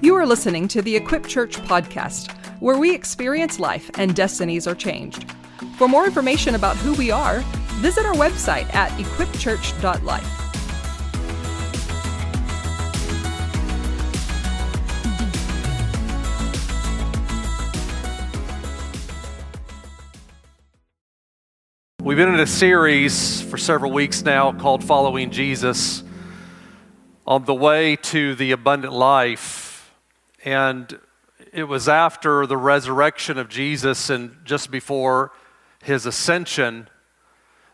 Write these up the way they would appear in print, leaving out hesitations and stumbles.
You are listening to the Equip Church podcast, where we experience life and destinies are changed. For more information about who we are, visit our website at equipchurch.life. We've been in a series for several weeks now called Following Jesus on the way to the abundant life. And it was after the resurrection of Jesus and just before his ascension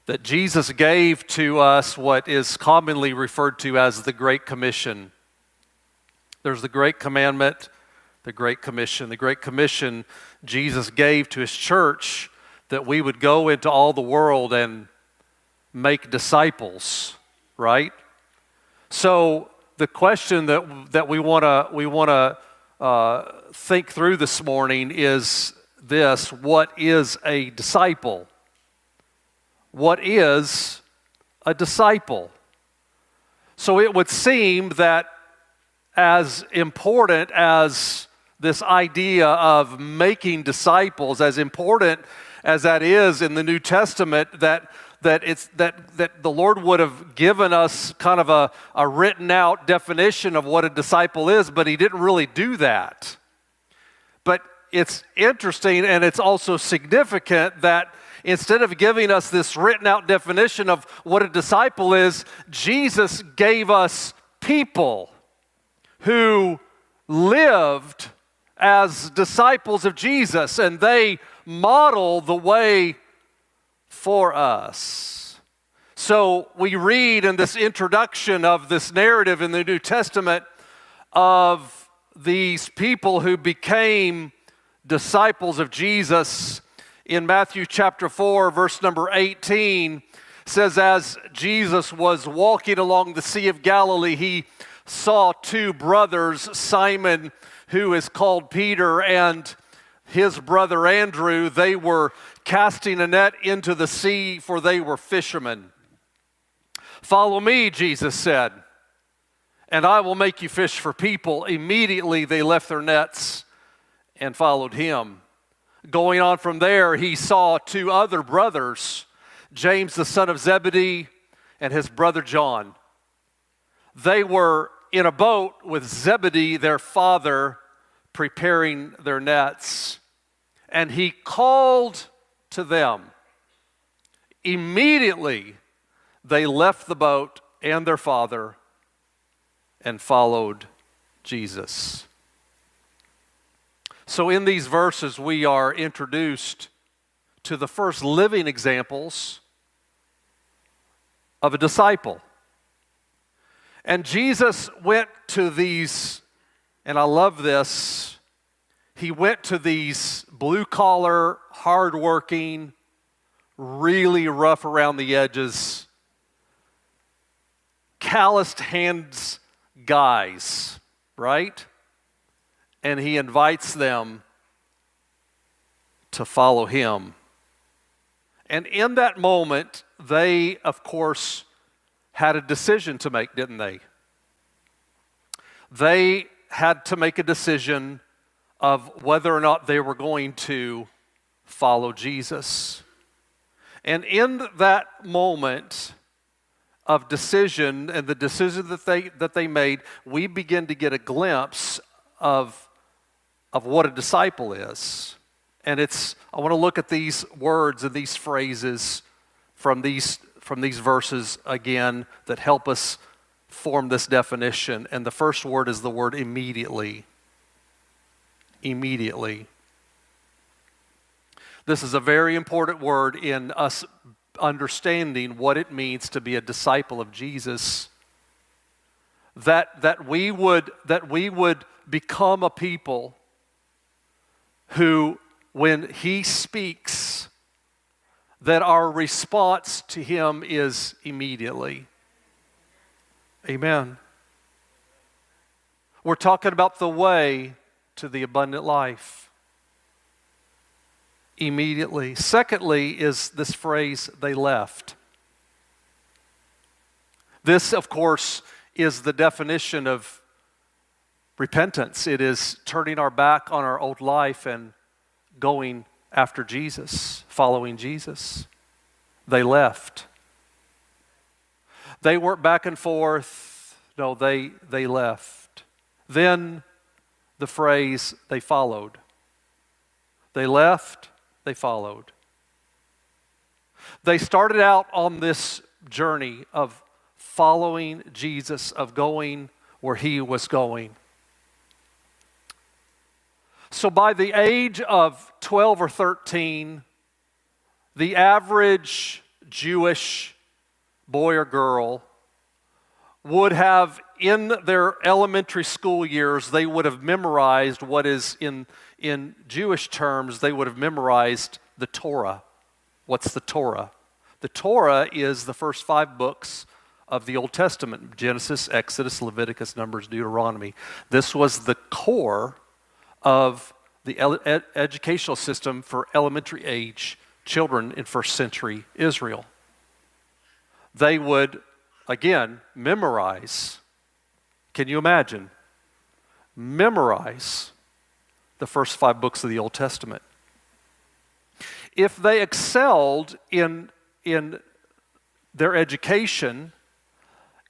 that Jesus gave to us what is commonly referred to as the Great Commission. There's the Great Commandment, the Great Commission. The Great Commission Jesus gave to his church that we would go into all the world and make disciples, right? So the question that we want to think through this morning is this: what is a disciple? What is a disciple? So it would seem that as important as this idea of making disciples, as important as that is in the New Testament, that the Lord would have given us kind of a written out definition of what a disciple is, but he didn't really do that. But it's interesting and it's also significant that instead of giving us this written out definition of what a disciple is, Jesus gave us people who lived as disciples of Jesus, and they model the way for us. So we read in this introduction of this narrative in the New Testament of these people who became disciples of Jesus. In Matthew chapter 4, verse number 18, says, as Jesus was walking along the Sea of Galilee, he saw two brothers, Simon, who is called Peter, and his brother Andrew. They were casting a net into the sea, for they were fishermen. Follow me, Jesus said, and I will make you fish for people. Immediately they left their nets and followed him. Going on from there, he saw two other brothers, James the son of Zebedee and his brother John. They were in a boat with Zebedee, their father, preparing their nets. And he called to them. Immediately, they left the boat and their father and followed Jesus. So in these verses, we are introduced to the first living examples of a disciple. And Jesus went to these, and I love this, he went to these blue-collar, hard-working, really rough around the edges, calloused hands guys, right? And he invites them to follow him. And in that moment, they, of course, had a decision to make, didn't they? They had to make a decision of whether or not they were going to follow Jesus. And in that moment of decision, and the decision that they made, we begin to get a glimpse of what a disciple is. And I want to look at these words and these phrases from these verses again that help us form this definition. And the first word is the word immediately. Immediately. This is a very important word in us understanding what it means to be a disciple of Jesus. That we would become a people who, when he speaks, that our response to him is immediately. Amen. We're talking about the way to the abundant life. Immediately. Secondly is this phrase, they left. This, of course, is the definition of repentance. It is turning our back on our old life and going after Jesus, following Jesus. They left. They weren't back and forth. No, they left. Then the phrase, they followed. They left, they followed. They started out on this journey of following Jesus, of going where he was going. So by the age of 12 or 13, the average Jewish boy or girl would have, in their elementary school years, they would have memorized what is in Jewish terms, they would have memorized the Torah. What's the Torah? The Torah is the first 5 books of the Old Testament: Genesis, Exodus, Leviticus, Numbers, Deuteronomy. This was the core of the educational system for elementary age children in first century Israel. They would, again, memorize. Can you imagine? Memorize the first 5 books of the Old Testament. If they excelled in their education,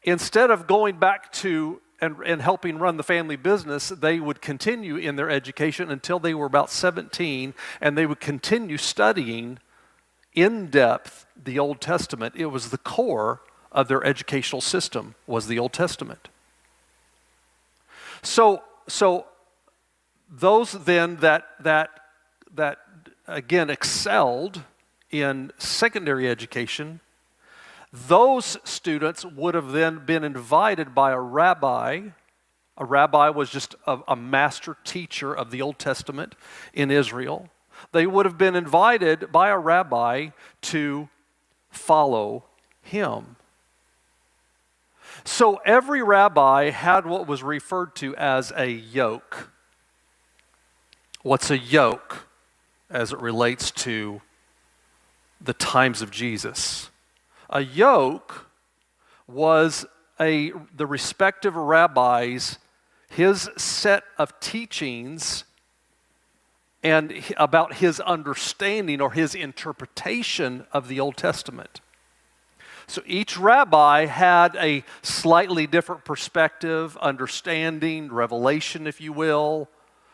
instead of going back to and helping run the family business, they would continue in their education until they were about 17, and they would continue studying in depth the Old Testament. It was the core of their educational system, was the Old Testament. So those then that again excelled in secondary education, those students would have then been invited by a rabbi. A rabbi was just a master teacher of the Old Testament in Israel. They would have been invited by a rabbi to follow him. So every rabbi had what was referred to as a yoke. What's a yoke as it relates to the times of Jesus? A yoke was the respective rabbi's, his set of teachings and about his understanding or his interpretation of the Old Testament. So each rabbi had a slightly different perspective, understanding, revelation, if you will,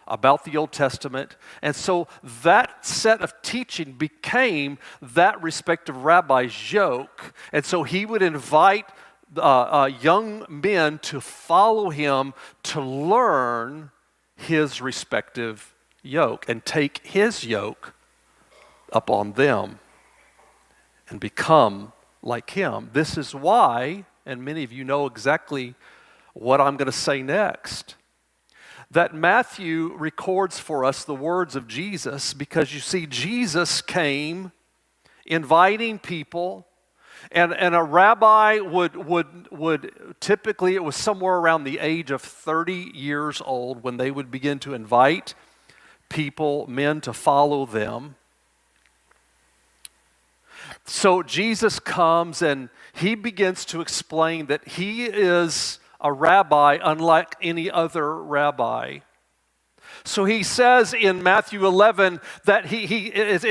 about the Old Testament. And so that set of teaching became that respective rabbi's yoke. And so he would invite young men to follow him to learn his respective yoke and take his yoke upon them and become like him. This is why, and many of you know exactly what I'm going to say next, that Matthew records for us the words of Jesus, because you see, Jesus came inviting people, and a rabbi would typically, it was somewhere around the age of 30 years old when they would begin to invite people, men, to follow them. So Jesus comes and he begins to explain that he is a rabbi unlike any other rabbi. So he says in Matthew 11 that he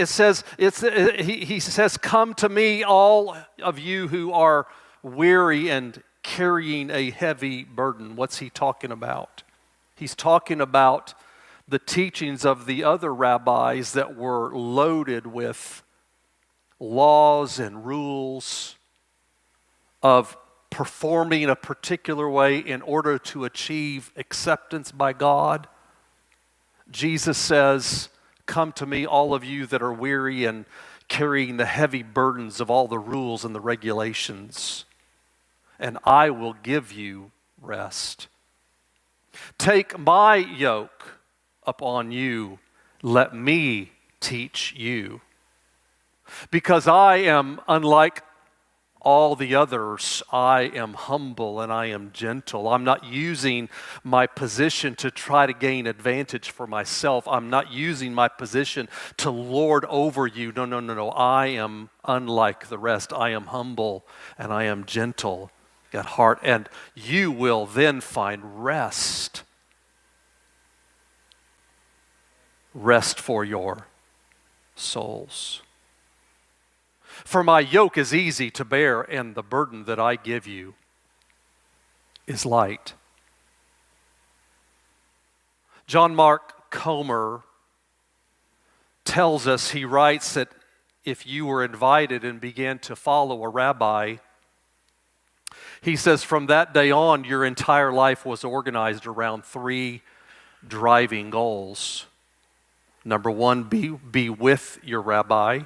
says, "Come to me, all of you who are weary and carrying a heavy burden." What's he talking about? He's talking about the teachings of the other rabbis that were loaded with laws and rules of performing a particular way in order to achieve acceptance by God. Jesus says, "Come to me, all of you that are weary and carrying the heavy burdens of all the rules and the regulations, and I will give you rest. Take my yoke upon you. Let me teach you. Because I am unlike all the others. I am humble and I am gentle. I'm not using my position to try to gain advantage for myself. I'm not using my position to lord over you. No. I am unlike the rest. I am humble and I am gentle at heart. And you will then find rest rest for your souls. For my yoke is easy to bear, and the burden that I give you is light. John Mark Comer tells us, he writes that if you were invited and began to follow a rabbi, he says from that day on, your entire life was organized around three driving goals. Number one, be with your rabbi.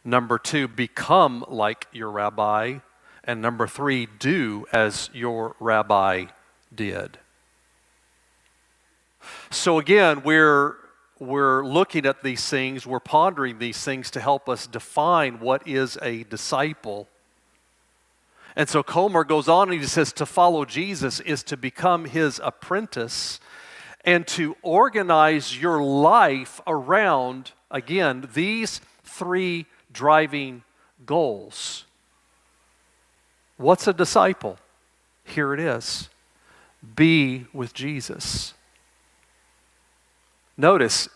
Number two, become like your rabbi. And number three, do as your rabbi did. So again, we're looking at these things, we're pondering these things to help us define what is a disciple. And so Comer goes on and he says to follow Jesus is to become his apprentice and to organize your life around, again, these three driving goals. What's a disciple? Here it is. Be with Jesus. Notice,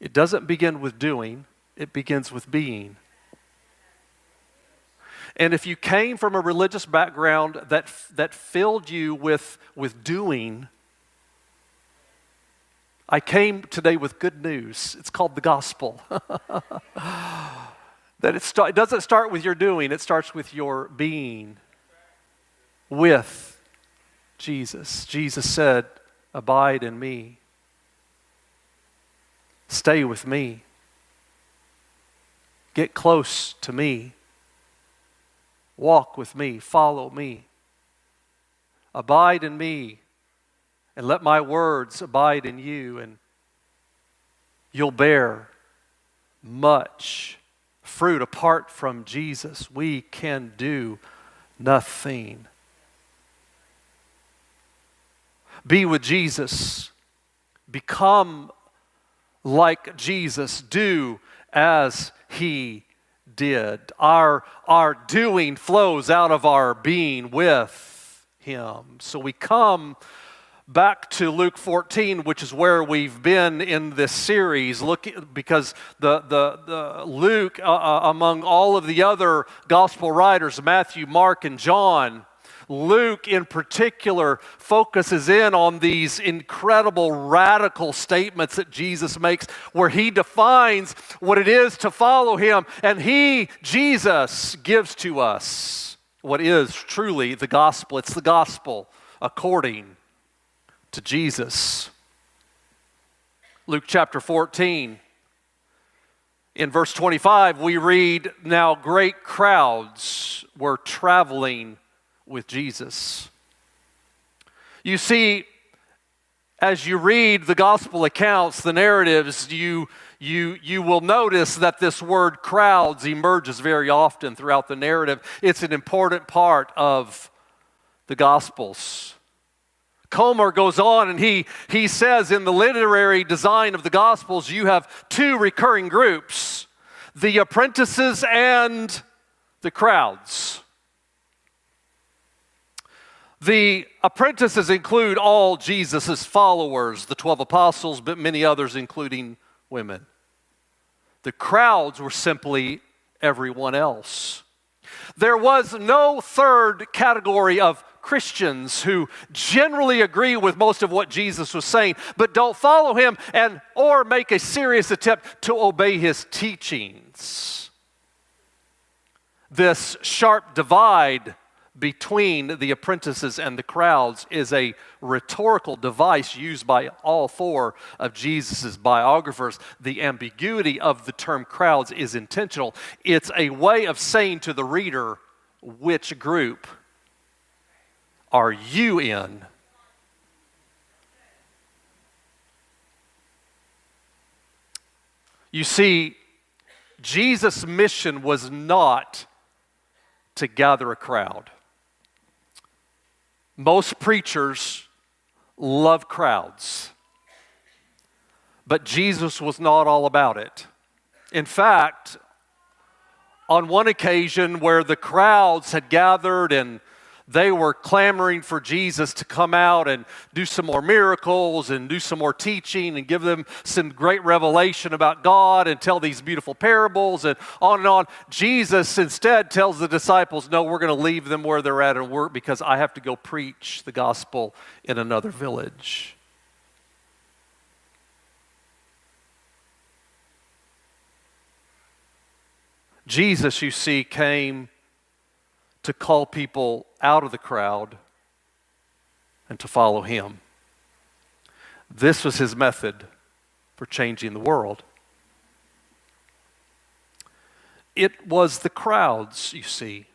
it doesn't begin with doing, it begins with being. And if you came from a religious background that filled you with doing, I came today with good news. It's called the gospel. That it doesn't start with your doing, it starts with your being with Jesus. Jesus said, abide in me. Stay with me. Get close to me. Walk with me. Follow me. Abide in me. And let my words abide in you. And you'll bear much fruit. Apart from Jesus, we can do nothing. Be with Jesus. Become like Jesus. Do as he did. Our doing flows out of our being with him. So we come back to Luke 14, which is where we've been in this series, because the Luke, among all of the other gospel writers, Matthew, Mark, and John, Luke in particular focuses in on these incredible radical statements that Jesus makes where he defines what it is to follow him, and Jesus, gives to us what is truly the gospel. It's the gospel according to Jesus. Luke chapter 14, in verse 25, we read, now great crowds were traveling with Jesus. You see, as you read the gospel accounts, the narratives, you will notice that this word crowds emerges very often throughout the narrative. It's an important part of the Gospels. Comer goes on and he says in the literary design of the Gospels, you have two recurring groups, the apprentices and the crowds. The apprentices include all Jesus' followers, the 12 apostles, but many others, including women. The crowds were simply everyone else. There was no third category of Christians who generally agree with most of what Jesus was saying, but don't follow him or make a serious attempt to obey his teachings. This sharp divide between the apprentices and the crowds is a rhetorical device used by all four of Jesus' biographers. The ambiguity of the term crowds is intentional. It's a way of saying to the reader, which group are you in? You see, Jesus' mission was not to gather a crowd. Most preachers love crowds, but Jesus was not all about it. In fact, on one occasion where the crowds had gathered and They were clamoring for Jesus to come out and do some more miracles and do some more teaching and give them some great revelation about God and tell these beautiful parables and on and on. Jesus instead tells the disciples, no, we're going to leave them where they're at and work because I have to go preach the gospel in another village. Jesus, you see, came to call people out of the crowd and to follow him. This was his method for changing the world. It was the crowds, you see,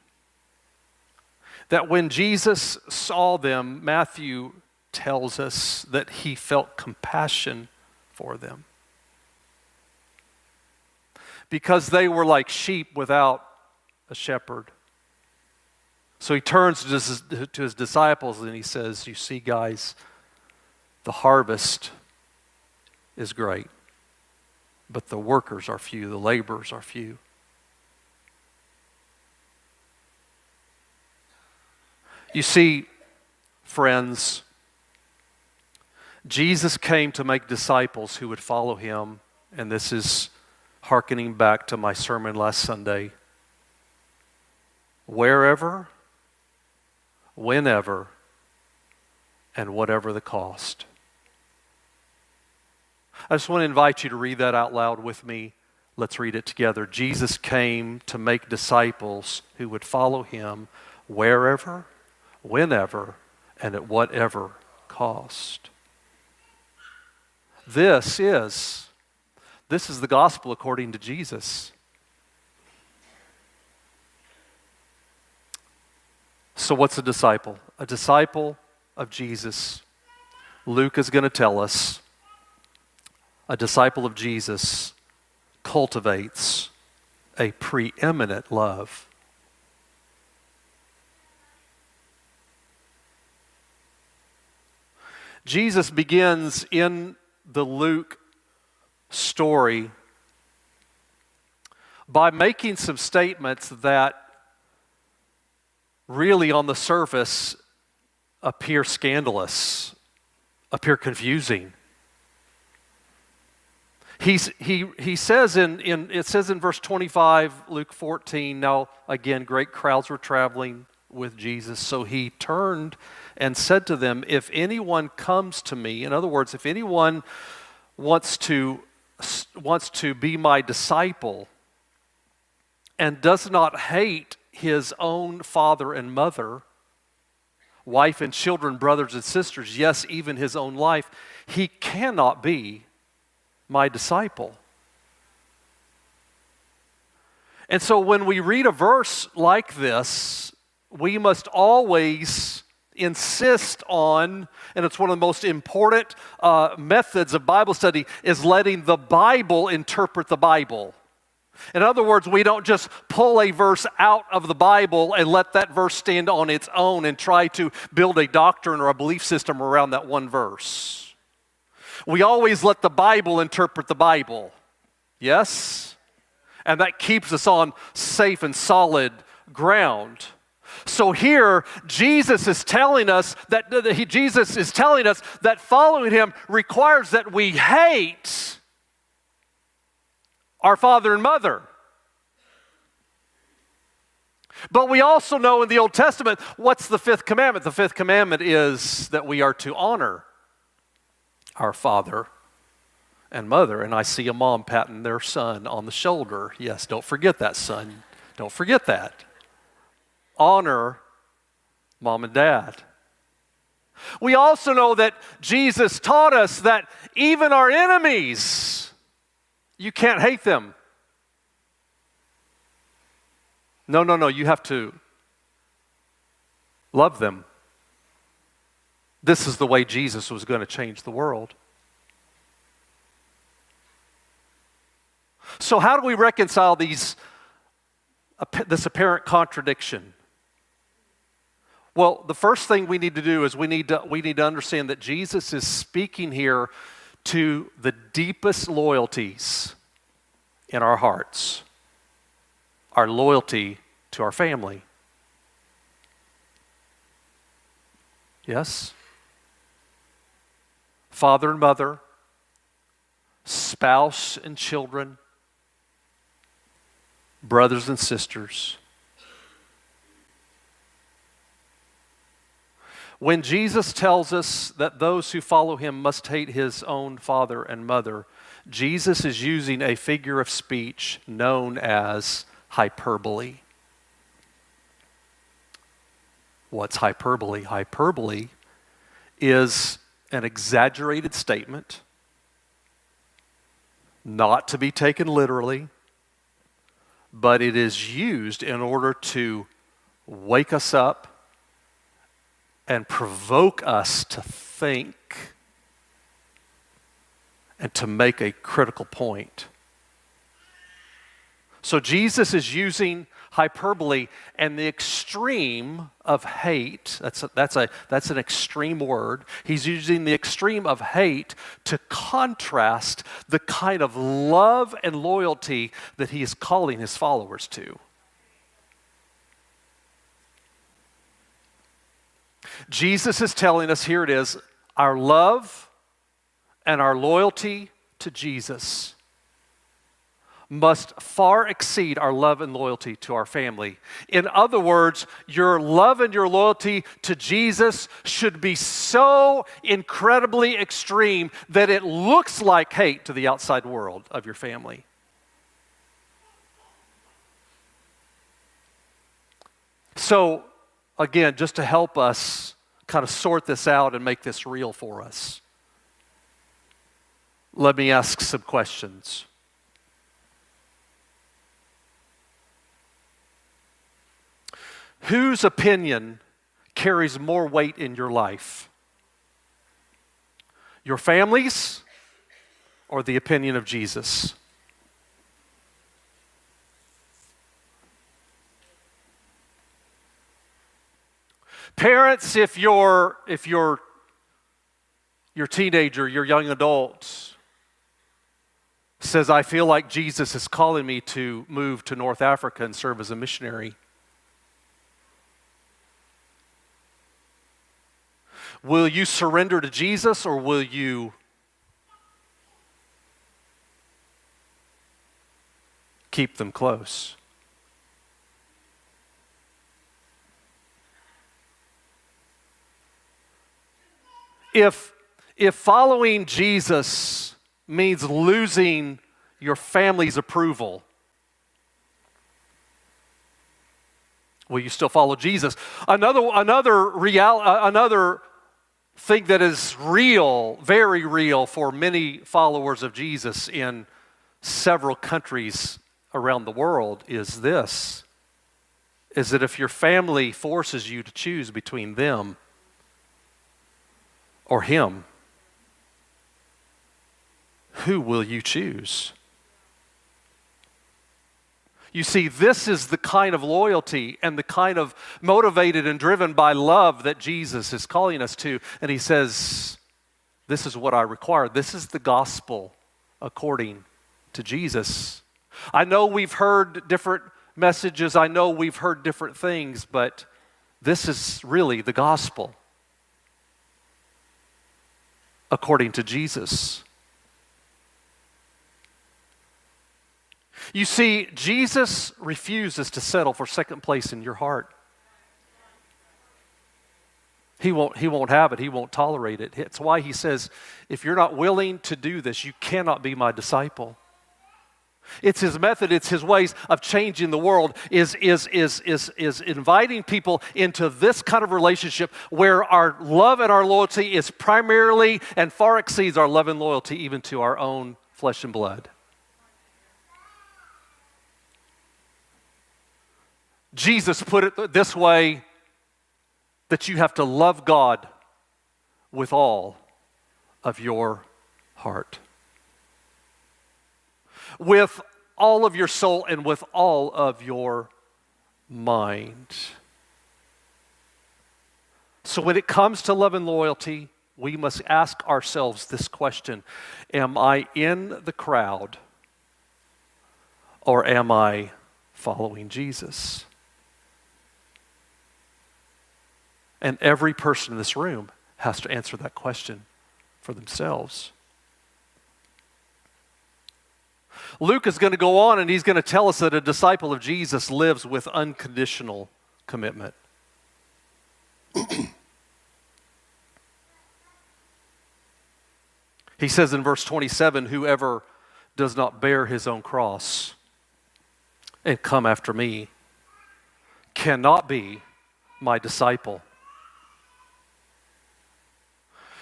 that when Jesus saw them, Matthew tells us that he felt compassion for them. Because they were like sheep without a shepherd. So he turns to his disciples and he says, you see, guys, the harvest is great, but the workers are few, the laborers are few. You see, friends, Jesus came to make disciples who would follow him, and this is hearkening back to my sermon last Sunday. Wherever, whenever, and whatever the cost. I just want to invite you to read that out loud with me. Let's read it together. Jesus came to make disciples who would follow him wherever, whenever, and at whatever cost. This is the gospel according to Jesus. So what's a disciple? A disciple of Jesus. Luke is going to tell us a disciple of Jesus cultivates a preeminent love. Jesus begins in the Luke story by making some statements that really on the surface appear scandalous, appear confusing. He says it says in verse 25, Luke 14, now again great crowds were traveling with Jesus, so he turned and said to them, if anyone comes to me, in other words, if anyone wants to be my disciple and does not hate his own father and mother, wife and children, brothers and sisters, yes, even his own life, he cannot be my disciple. And so when we read a verse like this, we must always insist on, and it's one of the most important methods of Bible study, is letting the Bible interpret the Bible. In other words, we don't just pull a verse out of the Bible and let that verse stand on its own and try to build a doctrine or a belief system around that one verse. We always let the Bible interpret the Bible. Yes? And that keeps us on safe and solid ground. So here, Jesus is telling us that following him requires that we hate our father and mother. But we also know in the Old Testament, what's the fifth commandment? The fifth commandment is that we are to honor our father and mother. And I see a mom patting their son on the shoulder. Yes, don't forget that, son. Don't forget that. Honor mom and dad. We also know that Jesus taught us that even our enemies, you can't hate them. No, you have to love them. This is the way Jesus was going to change the world. So how do we reconcile this apparent contradiction? Well, the first thing we need to do is we need to understand that Jesus is speaking here to the deepest loyalties in our hearts. Our loyalty to our family. Yes? Father and mother, spouse and children, brothers and sisters. When Jesus tells us that those who follow him must hate his own father and mother, Jesus is using a figure of speech known as hyperbole. What's hyperbole? Hyperbole is an exaggerated statement, not to be taken literally, but it is used in order to wake us up and provoke us to think and to make a critical point. So Jesus is using hyperbole and the extreme of hate. That's an extreme word. He's using the extreme of hate to contrast the kind of love and loyalty that he is calling his followers to. Jesus is telling us, here it is, our love and our loyalty to Jesus must far exceed our love and loyalty to our family. In other words, your love and your loyalty to Jesus should be so incredibly extreme that it looks like hate to the outside world of your family. So, again, just to help us kind of sort this out and make this real for us, let me ask some questions. Whose opinion carries more weight in your life? Your family's or the opinion of Jesus? Parents, if your teenager, your young adult says, I feel like Jesus is calling me to move to North Africa and serve as a missionary, will you surrender to Jesus or will you keep them close? If following Jesus means losing your family's approval, will you still follow Jesus? Another thing that is real, very real for many followers of Jesus in several countries around the world is this, is that if your family forces you to choose between them or him, who will you choose? You see, this is the kind of loyalty and the kind of motivated and driven by love that Jesus is calling us to. And he says, this is what I require. This is the gospel according to Jesus. I know we've heard different messages. I know we've heard different things, but this is really the gospel according to Jesus. You see, Jesus refuses to settle for second place in your heart. He won't have it. He won't tolerate it. It's why he says, if you're not willing to do this, you cannot be my disciple. It's his method, it's his ways of changing the world, is inviting people into this kind of relationship where our love and our loyalty is primarily and far exceeds our love and loyalty even to our own flesh and blood. Jesus put it this way, that you have to love God with all of your heart, with all of your soul, and with all of your mind. So when it comes to love and loyalty, we must ask ourselves this question: am I in the crowd or am I following Jesus? And every person in this room has to answer that question for themselves. Luke is going to go on and he's going to tell us that a disciple of Jesus lives with unconditional commitment. He says in verse 27, whoever does not bear his own cross and come after me cannot be my disciple.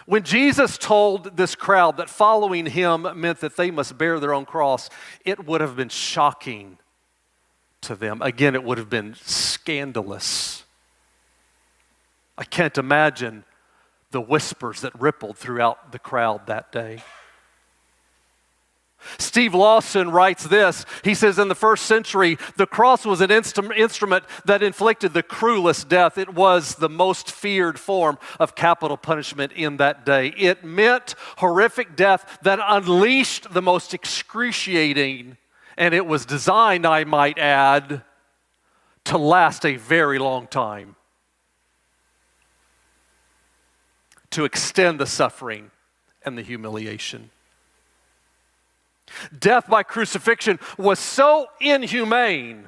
When Jesus told this crowd that following him meant that they must bear their own cross, it would have been shocking to them. Again, it would have been scandalous. I can't imagine the whispers that rippled throughout the crowd that day. Steve Lawson writes this. He says, in the first century, the cross was an instrument that inflicted the cruelest death. It was the most feared form of capital punishment in that day. It meant horrific death that unleashed the most excruciating, and it was designed, I might add, to last a very long time, to extend the suffering and the humiliation. Death by crucifixion was so inhumane.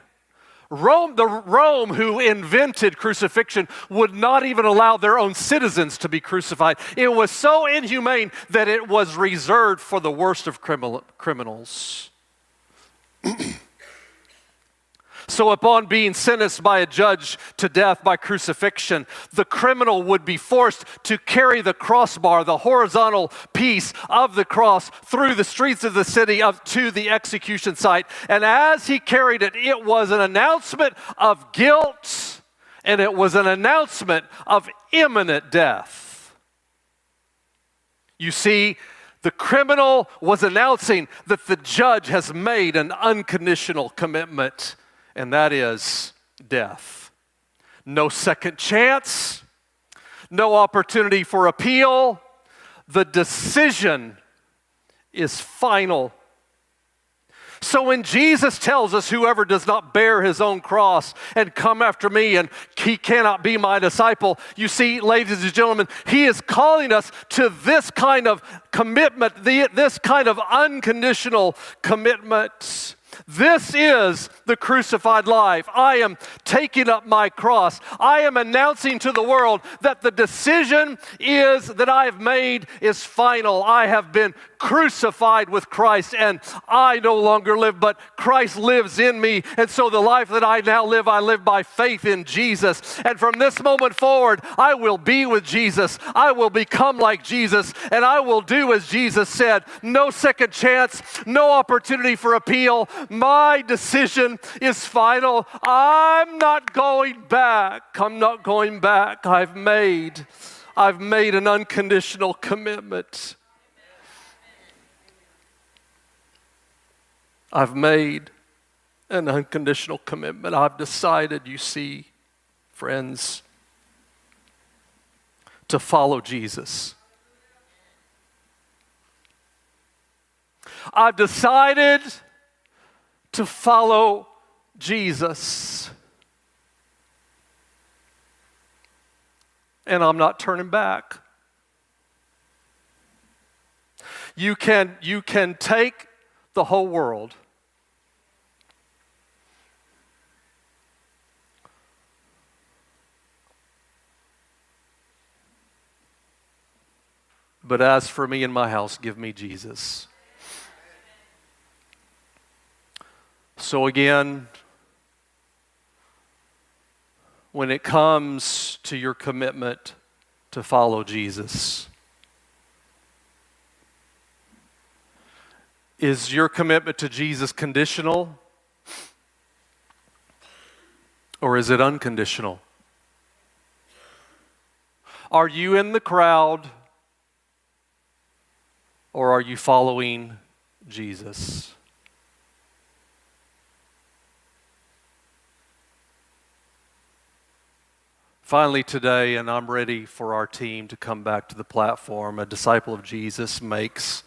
Rome, who invented crucifixion, would not even allow their own citizens to be crucified. It was so inhumane that it was reserved for the worst of criminals. So upon being sentenced by a judge to death by crucifixion, the criminal would be forced to carry the crossbar, the horizontal piece of the cross, through the streets of the city to the execution site. And as he carried it, it was an announcement of guilt, and it was an announcement of imminent death. You see, the criminal was announcing that the judge has made an unconditional commitment, and that is death. No second chance, no opportunity for appeal. The decision is final. So when Jesus tells us whoever does not bear his own cross and come after me and he cannot be my disciple, you see, ladies and gentlemen, he is calling us to this kind of commitment, this kind of unconditional commitment. This is the crucified life. I am taking up my cross. I am announcing to the world that the decision that I have made is final. I have been crucified with Christ, and I no longer live, but Christ lives in me. And so the life that I now live, I live by faith in Jesus. And from this moment forward, I will be with Jesus. I will become like Jesus, and I will do as Jesus said. No second chance, no opportunity for appeal. My decision is final. I'm not going back. I'm not going back. I've made an unconditional commitment. I've made an unconditional commitment. I've decided, you see, friends, to follow Jesus. I've decided to follow Jesus. And I'm not turning back. You can take the whole world. But as for me and my house, give me Jesus. So again, when it comes to your commitment to follow Jesus, is your commitment to Jesus conditional, or is it unconditional? Are you in the crowd, or are you following Jesus? Finally today, and I'm ready for our team to come back to the platform, a disciple of Jesus makes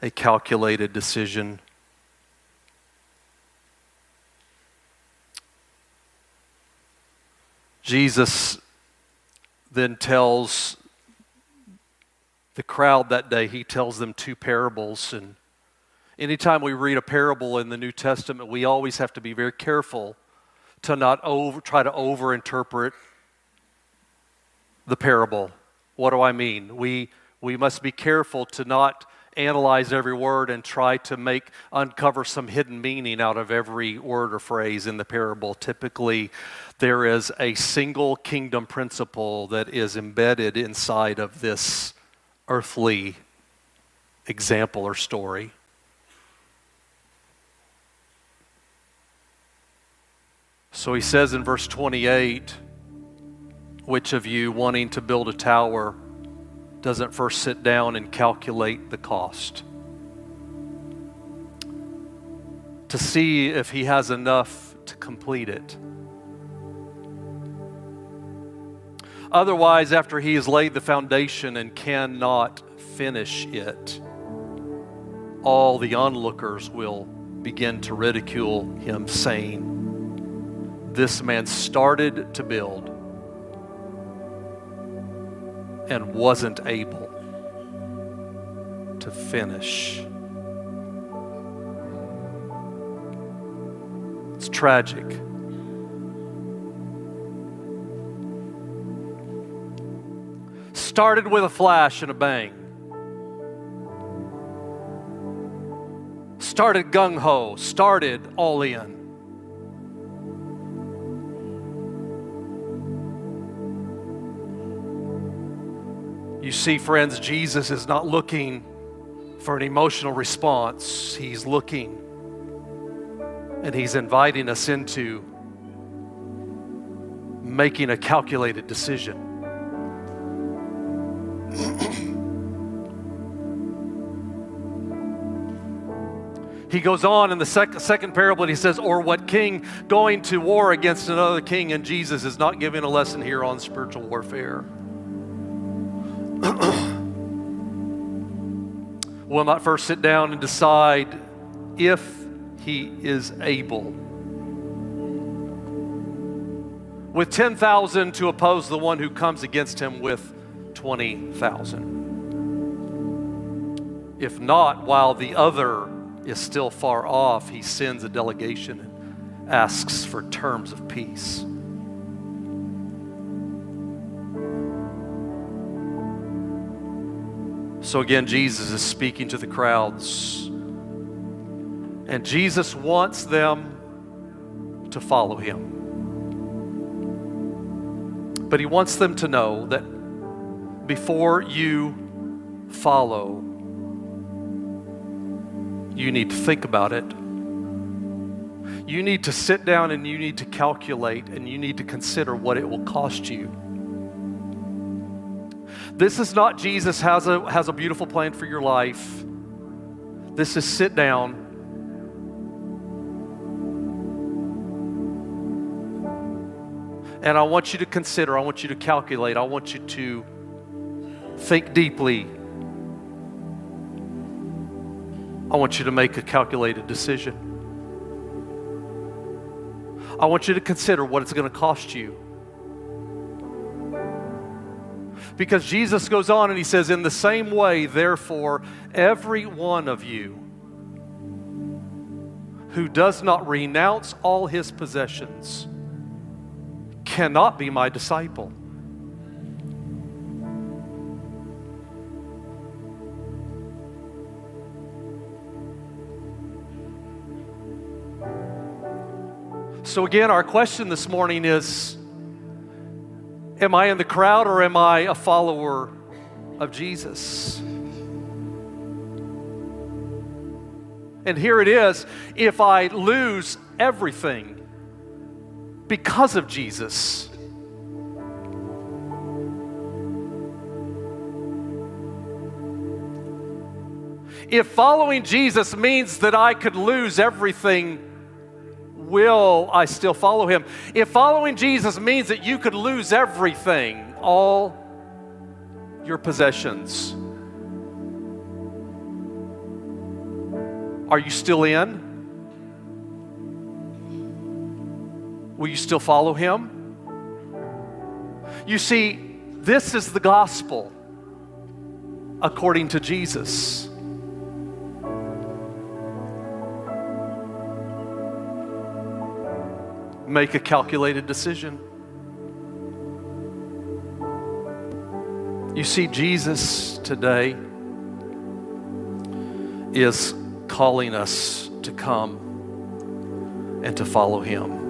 a calculated decision. Jesus then tells the crowd that day, he tells them two parables. And anytime we read a parable in the New Testament, we always have to be very careful to not try to overinterpret the parable. What do I mean? We must be careful to not analyze every word and try to uncover some hidden meaning out of every word or phrase in the parable. Typically, there is a single kingdom principle that is embedded inside of this earthly example or story. So he says in verse 28, which of you wanting to build a tower doesn't first sit down and calculate the cost to see if he has enough to complete it? Otherwise, after he has laid the foundation and cannot finish it, all the onlookers will begin to ridicule him, saying, "This man started to build and wasn't able to finish." It's tragic. Started with a flash and a bang. Started gung-ho, started all in. You see, friends, Jesus is not looking for an emotional response. He's looking and he's inviting us into making a calculated decision. He goes on in the second parable and he says, "Or what king going to war against another king?" And Jesus is not giving a lesson here on spiritual warfare. Will not first sit down and decide if he is able, with 10,000 to oppose the one who comes against him with 20,000. If not, while the other is still far off, he sends a delegation and asks for terms of peace. So again, Jesus is speaking to the crowds, and Jesus wants them to follow him. But he wants them to know that before you follow, you need to think about it. You need to sit down and you need to calculate and you need to consider what it will cost you. This is not Jesus has a beautiful plan for your life. This is sit down and I want you to consider, I want you to calculate, I want you to think deeply. I want you to make a calculated decision. I want you to consider what it's going to cost you. Because Jesus goes on and he says, "In the same way, therefore, every one of you who does not renounce all his possessions cannot be my disciple." So again, our question this morning is, am I in the crowd or am I a follower of Jesus? And here it is, if I lose everything because of Jesus, if following Jesus means that I could lose everything, will I still follow him? If following Jesus means that you could lose everything, all your possessions, are you still in? Will you still follow him? You see, This is the gospel according to Jesus. Make a calculated decision. You see, Jesus today is calling us to come and to follow Him.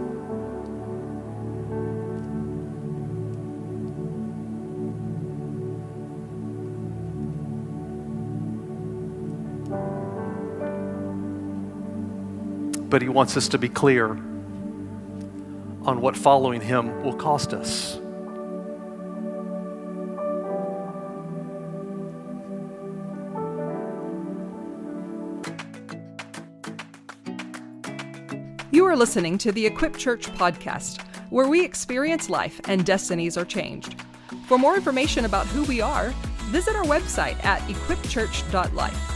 But He wants us to be clear on what following Him will cost us. You are listening to the Equip Church podcast, where we experience life and destinies are changed. For more information about who we are, visit our website at equipchurch.life.